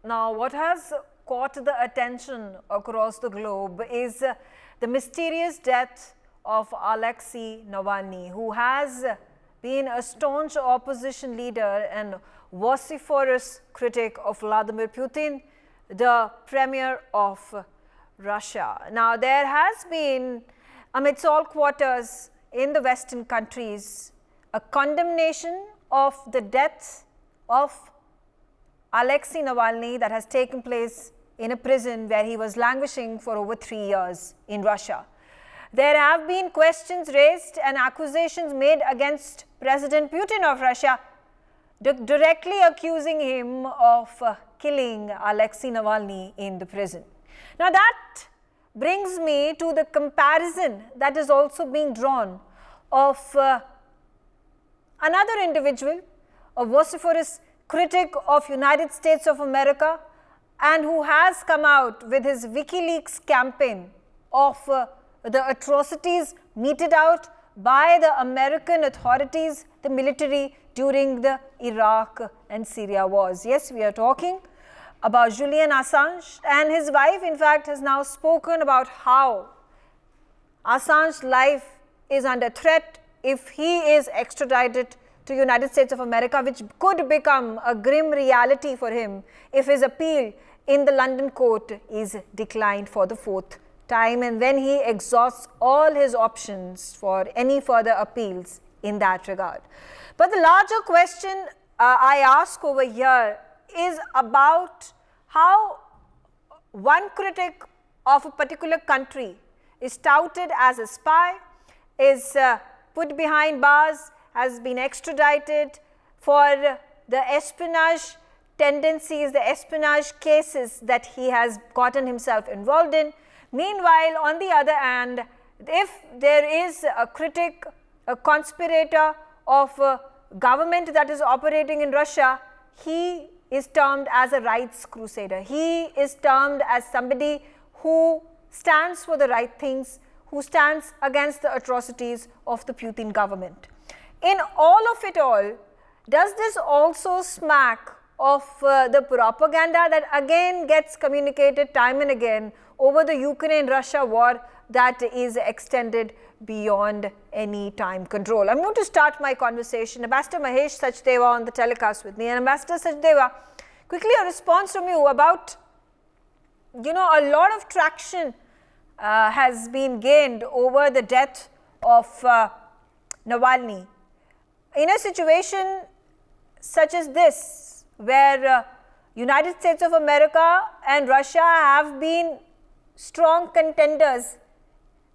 Now, what has caught the attention across the globe is the mysterious death of Alexey Navalny, who has been a staunch opposition leader and vociferous critic of Vladimir Putin, the premier of Russia. Now, there has been, amidst all quarters in the Western countries, a condemnation of the death of Alexey Navalny that has taken place in a prison where he was languishing for over 3 years in Russia. There have been questions raised and accusations made against President Putin of Russia, directly accusing him of killing Alexey Navalny in the prison. Now that brings me to the comparison that is also being drawn of another individual, a vociferous critic of United States of America, and who has come out with his WikiLeaks campaign of the atrocities meted out by the American authorities, the military, during the Iraq and Syria wars. Yes, we are talking about Julian Assange, and his wife in fact has now spoken about how Assange's life is under threat if he is extradited to United States of America, which could become a grim reality for him if his appeal in the London court is declined for the 4th time, and when he exhausts all his options for any further appeals in that regard. But the larger question I ask over here is about how one critic of a particular country is touted as a spy, is put behind bars, has been extradited for the espionage tendencies, the espionage cases that he has gotten himself involved in. Meanwhile, on the other hand, if there is a critic, a conspirator of a government that is operating in Russia, he is termed as a rights crusader. He is termed as somebody who stands for the right things, who stands against the atrocities of the Putin government. In all of it all, does this also smack of the propaganda that again gets communicated time and again over the Ukraine-Russia war that is extended beyond any time control? I'm going to start my conversation. Ambassador Mahesh Sachdeva on the telecast with me. And Ambassador Sachdeva, quickly a response from you about, a lot of traction has been gained over the death of Navalny. In a situation such as this, where United States of America and Russia have been strong contenders,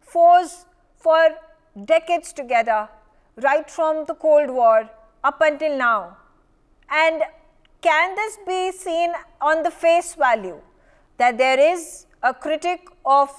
foes for decades together, right from the Cold War up until now. And can this be seen on the face value that there is a critic of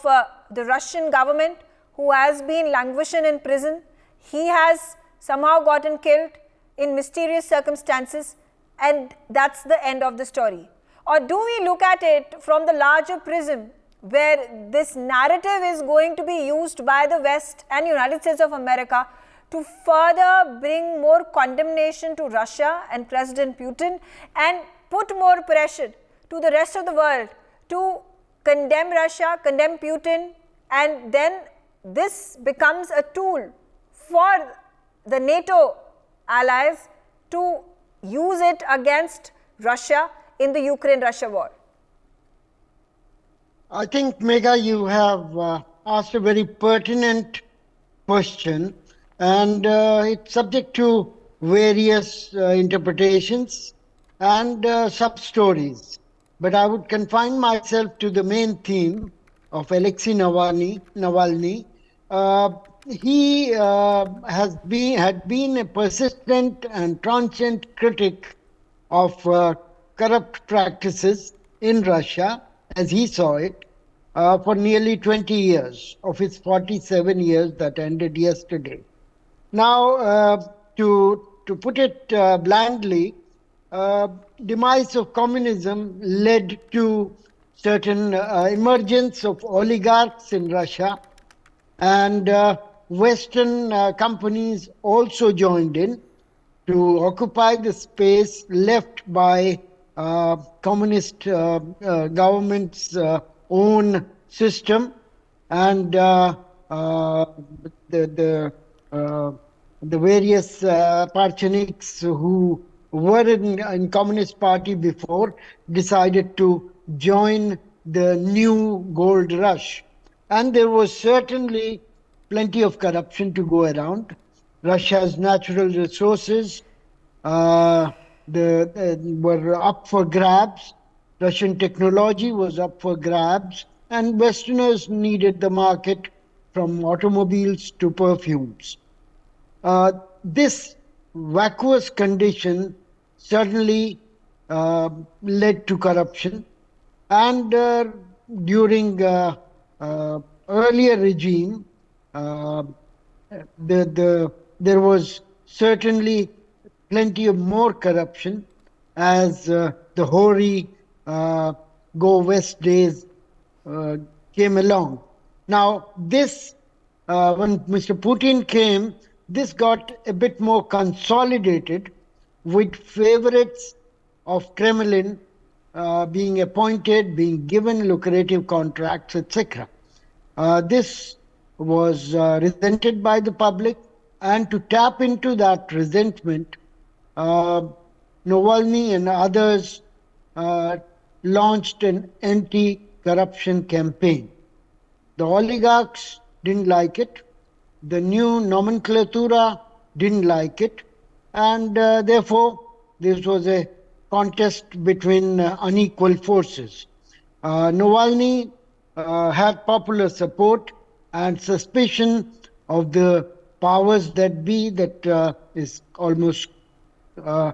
the Russian government who has been languishing in prison? He has somehow gotten killed in mysterious circumstances, and that's the end of the story. Or do we look at it from the larger prism where this narrative is going to be used by the West and United States of America to further bring more condemnation to Russia and President Putin and put more pressure to the rest of the world to condemn Russia, condemn Putin, and then this becomes a tool for the NATO allies to use it against Russia in the Ukraine-Russia war? I think, Megha, you have asked a very pertinent question, and it's subject to various interpretations and sub-stories. But I would confine myself to the main theme of Alexey Navalny. He had been a persistent and transient critic of corrupt practices in Russia, as he saw it, for nearly 20 years of his 47 years that ended yesterday. Now, to put it blandly, demise of communism led to certain emergence of oligarchs in Russia, and Western companies also joined in to occupy the space left by communist government's own system, and the uh, the various Parchaniks who were in Communist Party before decided to join the new gold rush. And there was certainly plenty of corruption to go around. Russia's natural resources uh, were up for grabs. Russian technology was up for grabs, and Westerners needed the market from automobiles to perfumes. This vacuous condition certainly led to corruption, and during earlier regime, uh, there was certainly plenty of more corruption as the hoary go west days came along. Now, when Mr. Putin came, this got a bit more consolidated with favorites of Kremlin being appointed, being given lucrative contracts, etc. This was resented by the public, and to tap into that resentment, Navalny and others launched an anti-corruption campaign. The oligarchs didn't like it. The new nomenclatura didn't like it. And therefore, this was a contest between unequal forces. Navalny had popular support, and suspicion of the powers that be, that is almost a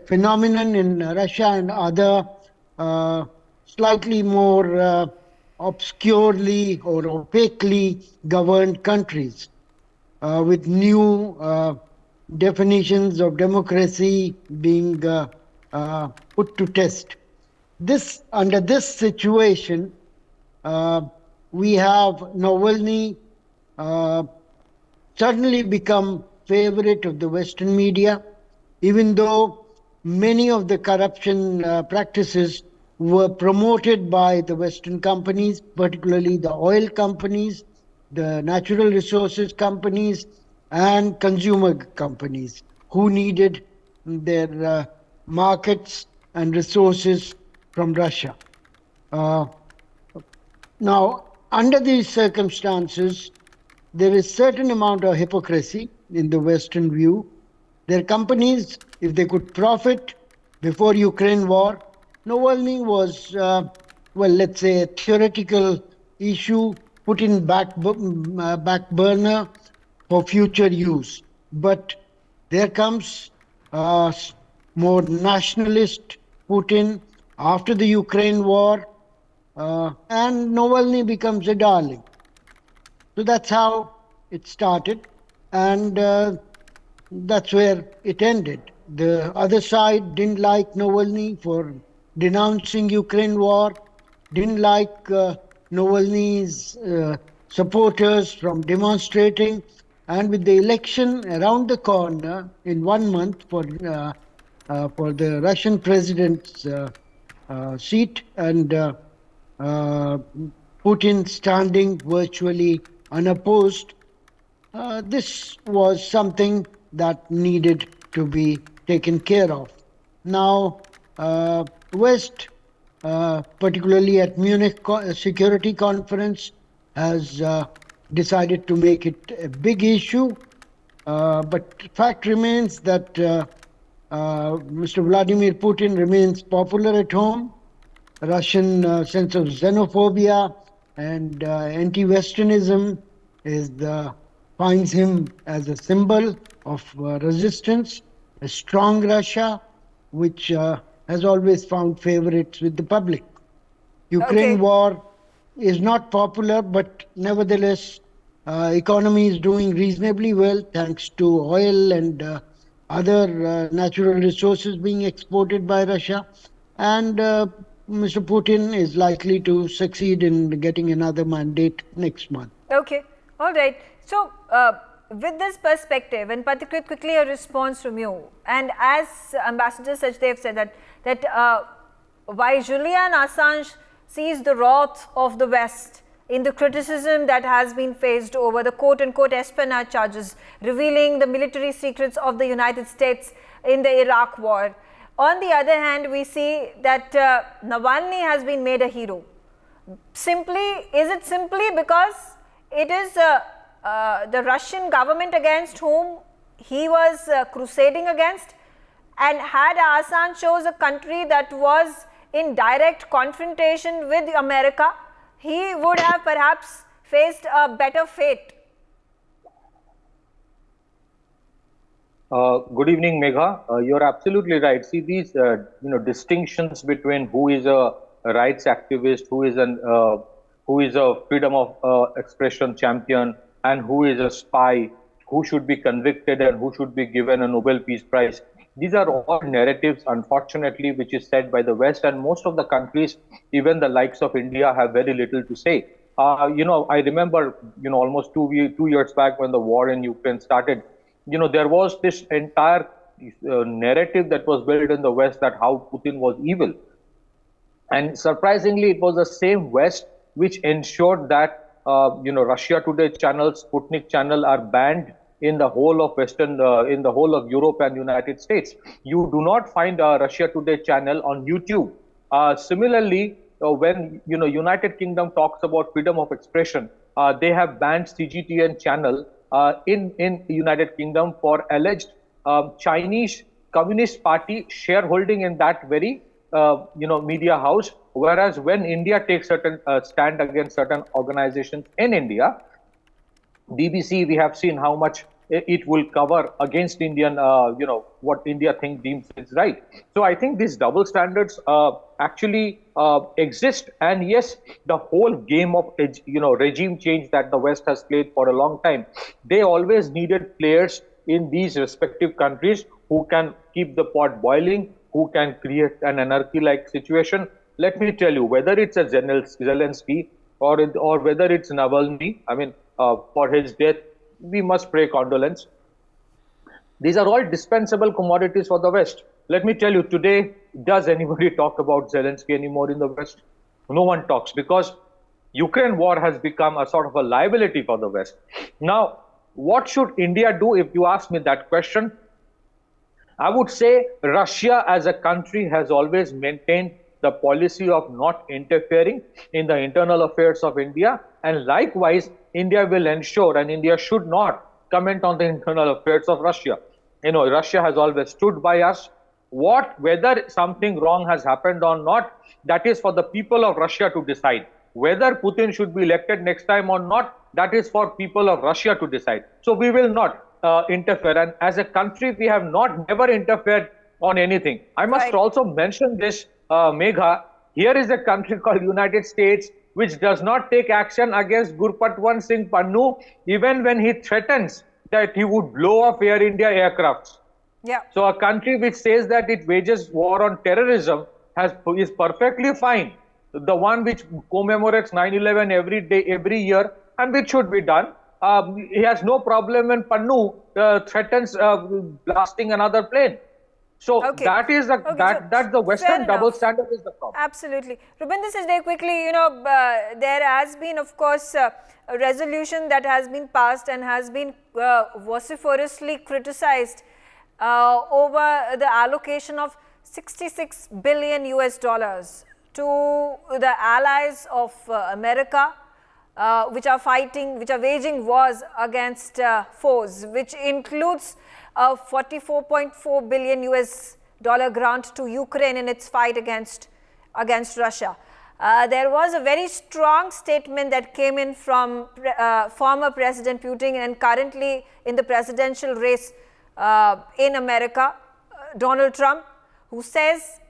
phenomenon in Russia and other slightly more obscurely or opaquely governed countries, with new definitions of democracy being put to test. Under this situation, we have Navalny suddenly become favorite of the Western media, even though many of the corruption practices were promoted by the Western companies, particularly the oil companies, the natural resources companies, and consumer companies who needed their markets and resources from Russia. Now, under these circumstances, there is certain amount of hypocrisy in the Western view. Their companies, if they could profit before Ukraine war, Navalny was, well, let's say, a theoretical issue put in back burner for future use. But there comes more nationalist Putin after the Ukraine war, and Navalny becomes a darling. So that's how it started, and that's where it ended. The other side didn't like Navalny for denouncing Ukraine war, didn't like Navalny's supporters from demonstrating, and with the election around the corner in 1 month for the Russian president's seat, and Putin standing virtually unopposed, this was something that needed to be taken care of. Now, West, particularly at Munich Security Conference, has decided to make it a big issue. But fact remains that Mr. Vladimir Putin remains popular at home. Russian sense of xenophobia and anti-Westernism finds him as a symbol of resistance, a strong Russia, which has always found favorites with the public. Ukraine war is not popular, but nevertheless, economy is doing reasonably well thanks to oil and other natural resources being exported by Russia. And Mr. Putin is likely to succeed in getting another mandate next month. Okay, all right. So, with this perspective, and particularly quickly a response from you, and as Ambassador Sachdev said that that why Julian Assange sees the wrath of the West in the criticism that has been faced over the quote-unquote espionage charges revealing the military secrets of the United States in the Iraq war. On the other hand, we see that Navalny has been made a hero. Is it simply because it is the Russian government against whom he was crusading against? And had Assange chose a country that was in direct confrontation with America, he would have perhaps faced a better fate. Good evening, Megha. You're absolutely right. See, these distinctions between who is a rights activist, who is a freedom of expression champion, and who is a spy, who should be convicted and who should be given a Nobel Peace Prize. These are all narratives, unfortunately, which is said by the West, and most of the countries, even the likes of India, have very little to say. I remember, almost 2 years back when the war in Ukraine started, there was this entire narrative that was built in the West that how Putin was evil. And surprisingly, it was the same West which ensured that, Russia Today channels, Sputnik channel are banned in the whole of in the whole of Europe and United States. You do not find a Russia Today channel on YouTube. Similarly, when United Kingdom talks about freedom of expression, they have banned CGTN channel in United Kingdom for alleged Chinese Communist Party shareholding in that very media house. Whereas when India takes certain stand against certain organizations in India, BBC, we have seen how much it will cover against Indian, what India deems is right. So I think these double standards actually exist. And yes, the whole game of, regime change that the West has played for a long time, they always needed players in these respective countries who can keep the pot boiling, who can create an anarchy-like situation. Let me tell you, whether it's a Zelensky or whether it's Navalny, for his death, we must pray condolence. These are all dispensable commodities for the West. Let me tell you, today, does anybody talk about Zelensky anymore in the West? No one talks, because Ukraine war has become a sort of a liability for the West. Now, what should India do if you ask me that question? I would say Russia as a country has always maintained the policy of not interfering in the internal affairs of India, and likewise India will ensure, and India should not comment on the internal affairs of Russia. Russia has always stood by us. Whether something wrong has happened or not, that is for the people of Russia to decide. Whether Putin should be elected next time or not, that is for people of Russia to decide. So we will not interfere, and as a country we have never interfered on anything. I must also mention this, Megha. Here is a country called United States which does not take action against Gurpatwant Singh Pannu even when he threatens that he would blow up Air India aircrafts. Yeah. So a country which says that it wages war on terrorism is perfectly fine. The one which commemorates 9/11 every day, every year, and which should be done. He has no problem when Pannu threatens blasting another plane. So that is that's the Western double standard is the problem. Absolutely. Rubinder says very quickly, there has been, of course, a resolution that has been passed and has been vociferously criticized over the allocation of $66 billion to the allies of America, which are waging wars against foes, which includes a $44.4 billion grant to Ukraine in its fight against Russia. There was a very strong statement that came in from former President Putin and currently in the presidential race in America, Donald Trump, who says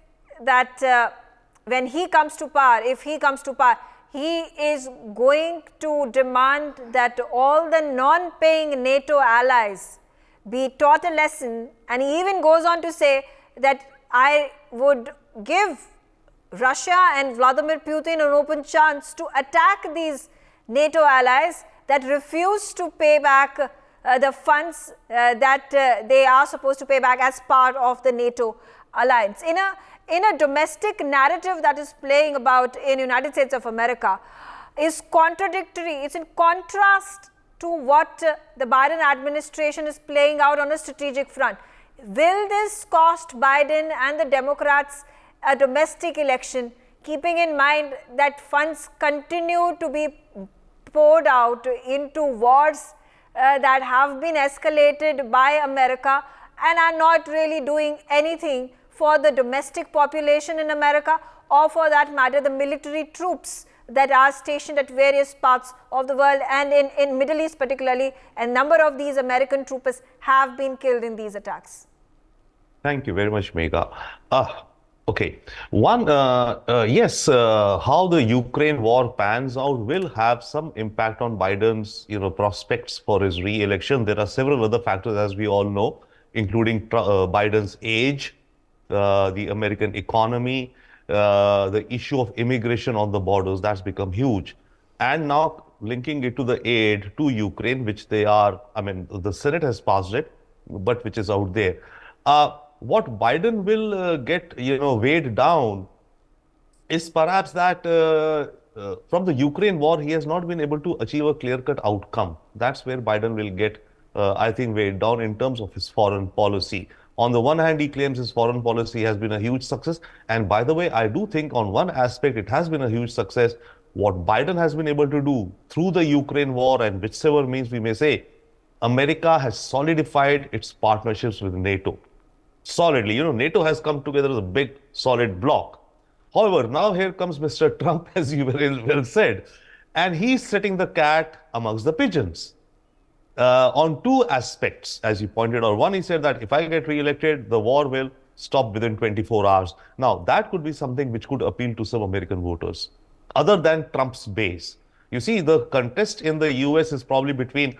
that when he comes to power, if he comes to power, he is going to demand that all the non-paying NATO allies be taught a lesson, and he even goes on to say that I would give Russia and Vladimir Putin an open chance to attack these NATO allies that refuse to pay back the funds that they are supposed to pay back as part of the NATO alliance. in a domestic narrative that is playing about in United States of America is contradictory. It's in contrast to what the Biden administration is playing out on a strategic front. Will this cost Biden and the Democrats a domestic election, keeping in mind that funds continue to be poured out into wars that have been escalated by America and are not really doing anything for the domestic population in America, or for that matter the military troops that are stationed at various parts of the world, and in Middle East particularly, a number of these American troopers have been killed in these attacks. Thank you very much, Megha. Okay. One, yes, how the Ukraine war pans out will have some impact on Biden's, prospects for his re-election. There are several other factors, as we all know, including Biden's age, the American economy, the issue of immigration on the borders. That's become huge. And now linking it to the aid to Ukraine, which they are, the Senate has passed it, but which is out there. What Biden will get, weighed down is perhaps that from the Ukraine war, he has not been able to achieve a clear-cut outcome. That's where Biden will get, I think, weighed down in terms of his foreign policy. On the one hand, he claims his foreign policy has been a huge success. And by the way, I do think on one aspect, it has been a huge success. What Biden has been able to do through the Ukraine war, and whichever means we may say, America has solidified its partnerships with NATO. Solidly, NATO has come together as a big, solid bloc. However, now here comes Mr. Trump, as you very well said, and he's setting the cat amongst the pigeons on two aspects, as you pointed out. One, he said that if I get re-elected, the war will stop within 24 hours. Now, that could be something which could appeal to some American voters, other than Trump's base. You see, the contest in the US is probably between,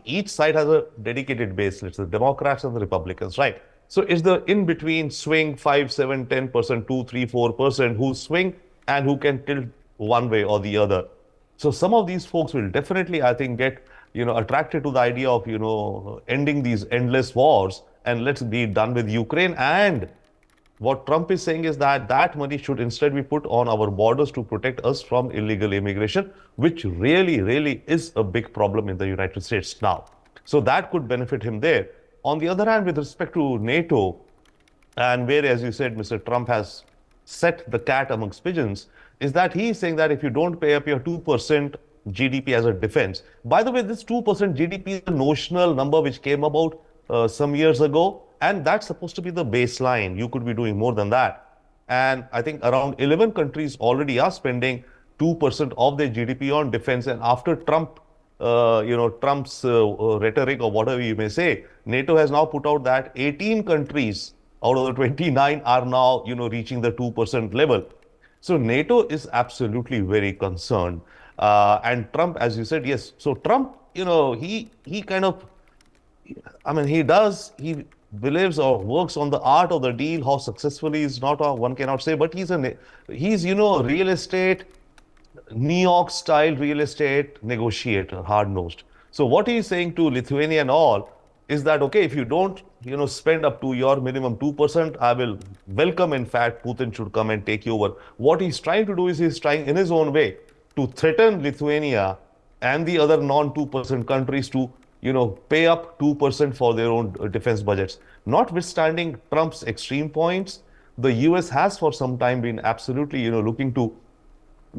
each side has a dedicated base. It's the Democrats and the Republicans, right? So it's the in-between swing 5, 7, 10%, 2, 3, 4% who swing and who can tilt one way or the other. So some of these folks will definitely, I think, get attracted to the idea of ending these endless wars and let's be done with Ukraine. And what Trump is saying is that that money should instead be put on our borders to protect us from illegal immigration, which really, really is a big problem in the United States now. So that could benefit him there. On the other hand, with respect to NATO, and where, as you said, Mr. Trump has set the cat amongst pigeons, is that he is saying that if you don't pay up your 2% GDP as a defense. By the way, this 2% GDP is a notional number which came about some years ago, and that's supposed to be the baseline. You could be doing more than that. And I think around 11 countries already are spending 2% of their GDP on defense. And after Trump, Trump's rhetoric or whatever you may say, NATO has now put out that 18 countries out of the 29 are now, reaching the 2% level. So NATO is absolutely very concerned. And Trump, as you said, yes. So Trump, he kind of, he believes or works on the art of the deal. How successfully is not, one cannot say, but he's real estate, New York style real estate negotiator, hard-nosed. So what he's saying to Lithuania and all is that, okay, if you don't, spend up to your minimum 2%, I will welcome, in fact, Putin should come and take you over. What he's trying to do is he's trying in his own way to threaten Lithuania and the other non-2% countries to, pay up 2% for their own defense budgets. Notwithstanding Trump's extreme points, the US has for some time been absolutely, looking to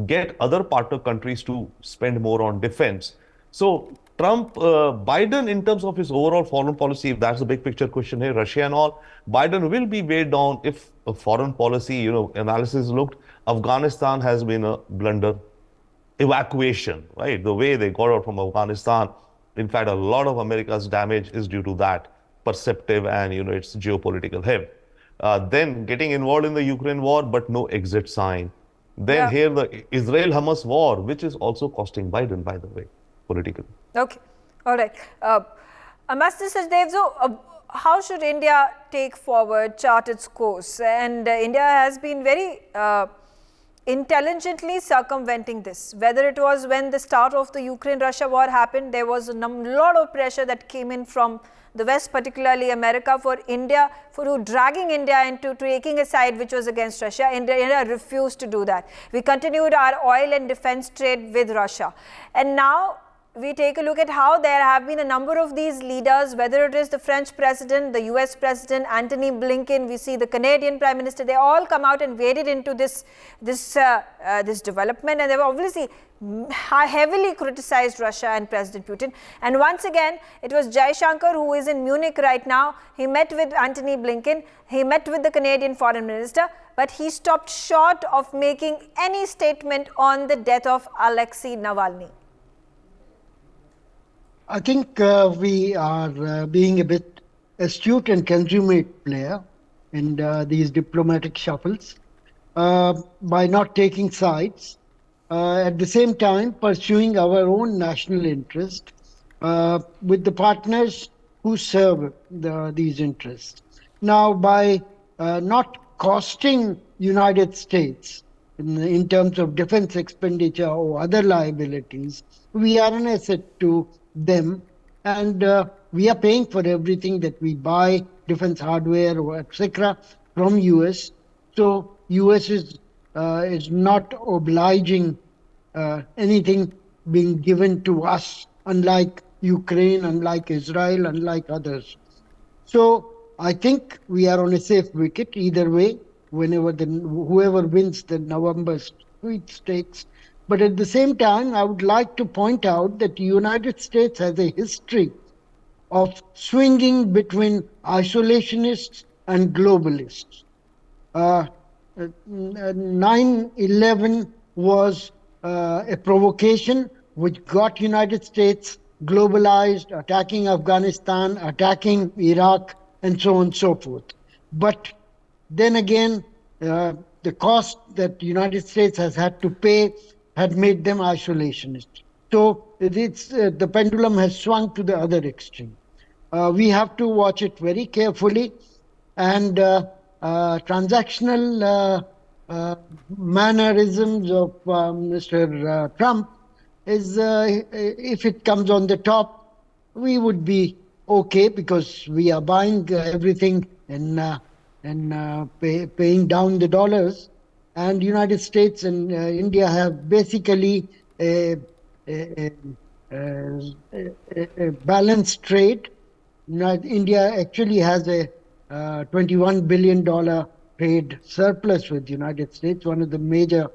get other partner countries to spend more on defense. So Biden, in terms of his overall foreign policy, if that's a big picture question here, Russia and all, Biden will be weighed down if a foreign policy, analysis looked. Afghanistan has been a blunder. Evacuation, right? The way they got out from Afghanistan. In fact, a lot of America's damage is due to that perceptive and, its geopolitical heft. Then getting involved in the Ukraine war, but no exit sign. Then here the Israel-Hamas war, which is also costing Biden, by the way, politically. Okay. All right. Ambassador Sachdev, so how should India take forward, chart its course? And India has been very intelligently circumventing this. Whether it was when the start of the Ukraine-Russia war happened, there was a lot of pressure that came in from the West, particularly America, for India, for dragging India into taking a side which was against Russia. India refused to do that. We continued our oil and defense trade with Russia. And now we take a look at how there have been a number of these leaders, whether it is the French president, the US president, Antony Blinken, we see the Canadian Prime Minister, they all come out and waded into this development, and they've obviously heavily criticized Russia and President Putin. And once again, it was Jaishankar, who is in Munich right now. He met with Antony Blinken, he met with the Canadian Foreign Minister, but he stopped short of making any statement on the death of Alexey Navalny. I think we are being a bit astute and consummate player in these diplomatic shuffles by not taking sides. At the same time, pursuing our own national interest with the partners who serve these interests. Now, by not costing United States in terms of defense expenditure or other liabilities, we are an asset to them, and we are paying for everything that we buy, defense hardware or etc. from US. So US is not obliging anything being given to us, unlike Ukraine, unlike Israel, unlike others. So I think we are on a safe wicket either way, whoever wins the November sweepstakes. But at the same time, I would like to point out that the United States has a history of swinging between isolationists and globalists. 9/11 was a provocation which got United States globalized, attacking Afghanistan, attacking Iraq, and so on and so forth. But then again, the cost that the United States has had to pay had made them isolationist. So the pendulum has swung to the other extreme. We have to watch it very carefully, and transactional mannerisms of Mr. Trump is, if it comes on the top, we would be okay because we are buying everything and paying down the dollars. And United States and India have basically a balanced trade. India actually has a $21 billion trade surplus with the United States, one of the major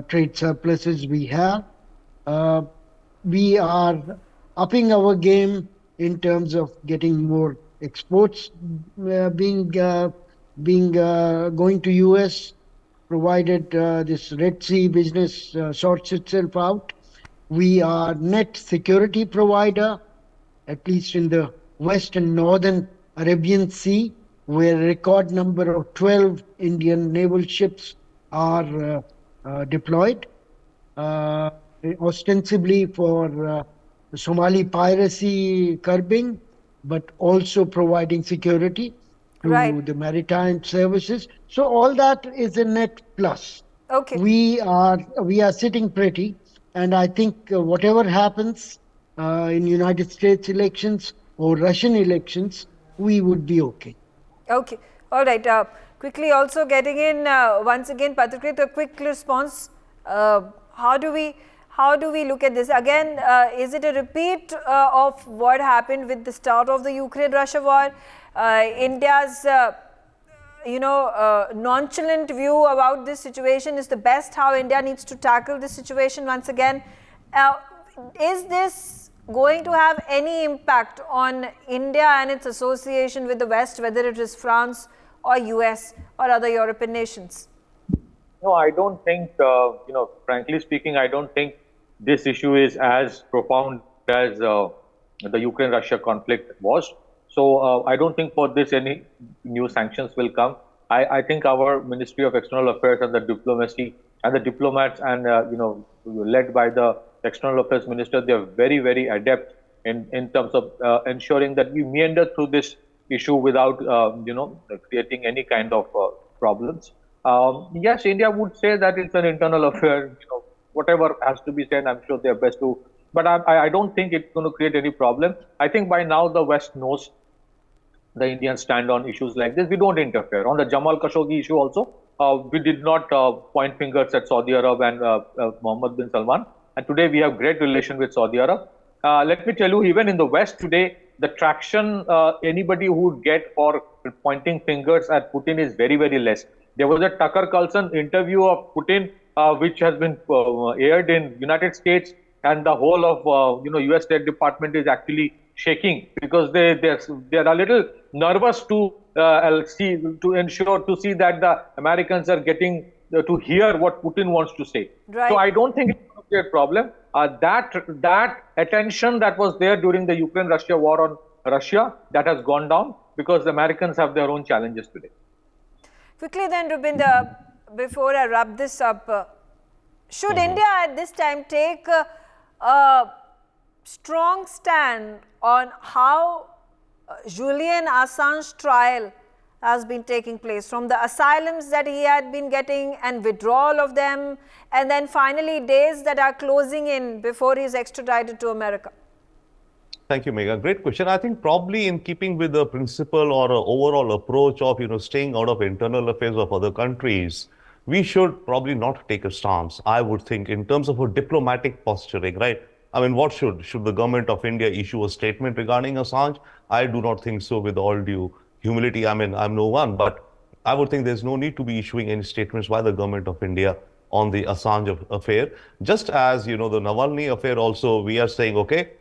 trade surpluses we have. We are upping our game in terms of getting more exports going to US, provided this Red Sea business sorts itself out. We are net security provider, at least in the West and Northern Arabian Sea, where a record number of 12 Indian naval ships are deployed, ostensibly for Somali piracy curbing, but also providing security to the maritime services. So all that is a net plus. Okay. We are sitting pretty, and I think whatever happens in United States elections or Russian elections, we would be okay. Okay. All right. Quickly also getting in once again, Patrikrit, a quick response. How do we look at this? Again, is it a repeat of what happened with the start of the Ukraine-Russia war? India's nonchalant view about this situation is the best how India needs to tackle this situation once again. Is this going to have any impact on India and its association with the West, whether it is France or US or other European nations? No, I don't think, frankly speaking, I don't think this issue is as profound as the Ukraine-Russia conflict was. So I don't think for this any new sanctions will come. I think our Ministry of External Affairs and the diplomacy and the diplomats and, led by the External Affairs Minister, they are very, very adept in terms of ensuring that we meander through this issue without, creating any kind of problems. Yes, India would say that it's an internal affair. Whatever has to be said, I'm sure they're best to. But I don't think it's going to create any problem. I think by now the West knows the Indians stand on issues like this. We don't interfere. On the Jamal Khashoggi issue also, we did not point fingers at Saudi Arab and Mohammed bin Salman. And today we have great relation with Saudi Arab. Let me tell you, even in the West today, the traction anybody who would get for pointing fingers at Putin is very, very less. There was a Tucker Carlson interview of Putin, which has been aired in United States, and the whole of U.S. State Department is actually shaking because they're a little nervous to see that the Americans are getting to hear what Putin wants to say. Right. So I don't think it's going to be a problem. That attention that was there during the Ukraine-Russia war on Russia, that has gone down because the Americans have their own challenges today. Quickly then, Rubinder, before I wrap this up, should India at this time take a strong stand on how Julian Assange's trial has been taking place, from the asylums that he had been getting and withdrawal of them, and then finally days that are closing in before he is extradited to America? Thank you, Megha. Great question. I think probably in keeping with the principle or overall approach of staying out of internal affairs of other countries, we should probably not take a stance, I would think, in terms of a diplomatic posturing, right? I mean, what should the government of India issue a statement regarding Assange? I do not think so, with all due humility. I mean, I'm no one, but I would think there's no need to be issuing any statements by the government of India on the Assange affair. Just as, the Navalny affair also, we are saying, okay,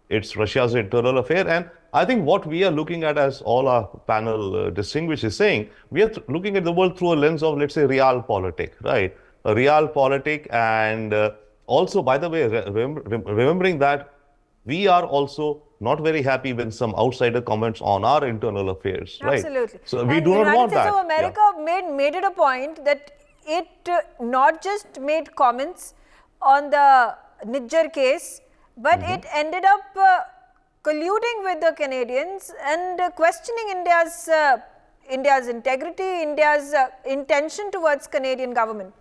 it's Russia's internal affair. And I think what we are looking at, as all our panel distinguished is saying, we are looking at the world through a lens of, let's say, realpolitik, right? A realpolitik, and also, by the way, remembering that we are also not very happy with some outsider comments on our internal affairs, right? Absolutely. So we do not want that. United States of America made it a point that it not just made comments on the Nijjar case, but it ended up colluding with the Canadians and questioning India's integrity, India's intention towards Canadian government.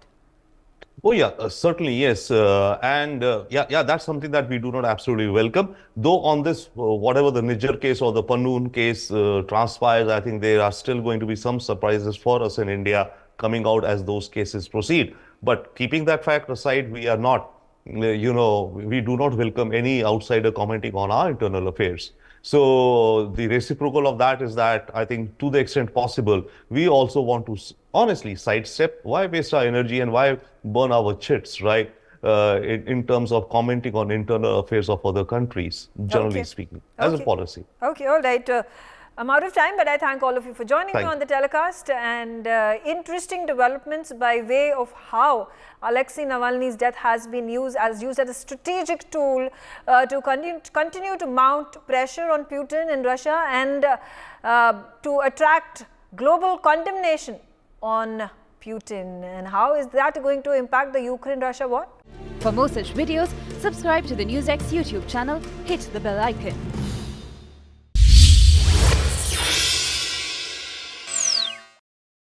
Oh yeah, certainly yes, that's something that we do not absolutely welcome. Though on this, whatever the Nijjar case or the Pannoon case transpires, I think there are still going to be some surprises for us in India coming out as those cases proceed. But keeping that fact aside, we are not, we do not welcome any outsider commenting on our internal affairs. So the reciprocal of that is that I think to the extent possible, we also want to honestly sidestep. Why waste our energy and why burn our chits, right? In terms of commenting on internal affairs of other countries, generally speaking, as a policy. Okay, all right. I'm out of time, but I thank all of you for joining me on the telecast, and interesting developments by way of how Alexey Navalny's death has been used as a strategic tool to continue to mount pressure on Putin and Russia, and to attract global condemnation on Putin. And how is that going to impact the Ukraine-Russia war? For more such videos, subscribe to the NewsX YouTube channel, hit the bell icon.